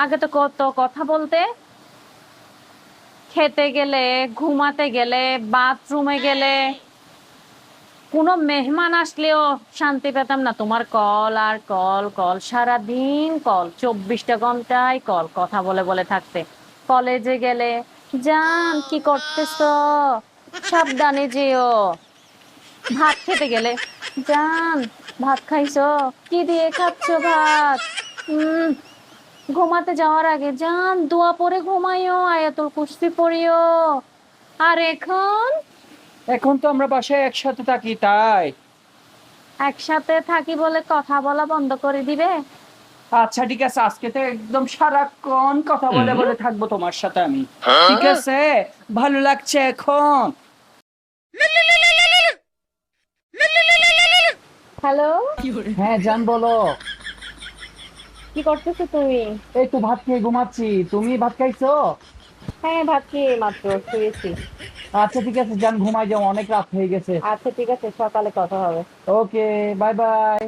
আগে তো কত কথা বলতে, খেতে গেলে, ঘুমাতে গেলে, বাথরুমে গেলে, কোনো মেহমান আসলেও শান্তি পেতাম না। তোমার কল আর কল, কল সারাদিন কল, 24টা ঘন্টায় কল, কথা বলে বলে থাকতে। কলেজে গেলে, জান কি করতেছ, সাবধানে যেও। ভাত খেতে গেলে, জান ভাত খাইছো, কি দিয়ে খাচ্ছো ভাত? উম ঘুমাতে যাওয়ার আগে, জান দোয়া পড়ে ঘুমাইও, আয়াতুল কুরসি পড়িও। আর এখন এখন তো আমরা বাসায় একসাথে থাকি তাই। একসাথে থাকি বলে কথা বলা বন্ধ করে দিবে? আচ্ছা ঠিক আছে, আজকে তো একদম সারাক্ষণ কথা বলে বলে থাকবো তোমার সাথে আমি। ঠিক আছে, ভালো লাগছে এখন? হ্যালো, হ্যাঁ জান বলো। কি করতেছো তুমি? এই তো ভাত খেয়ে ঘুমাচ্ছি, তুমি ভাত খাইছো? হ্যাঁ, ভাত খেয়ে মাত্র শুয়েছি। আচ্ছা ঠিক আছে জান, ঘুমাই যাও, অনেক রাত হয়ে গেছে। আচ্ছা ঠিক আছে, সকালে কথা হবে। ওকে, বাই বাই।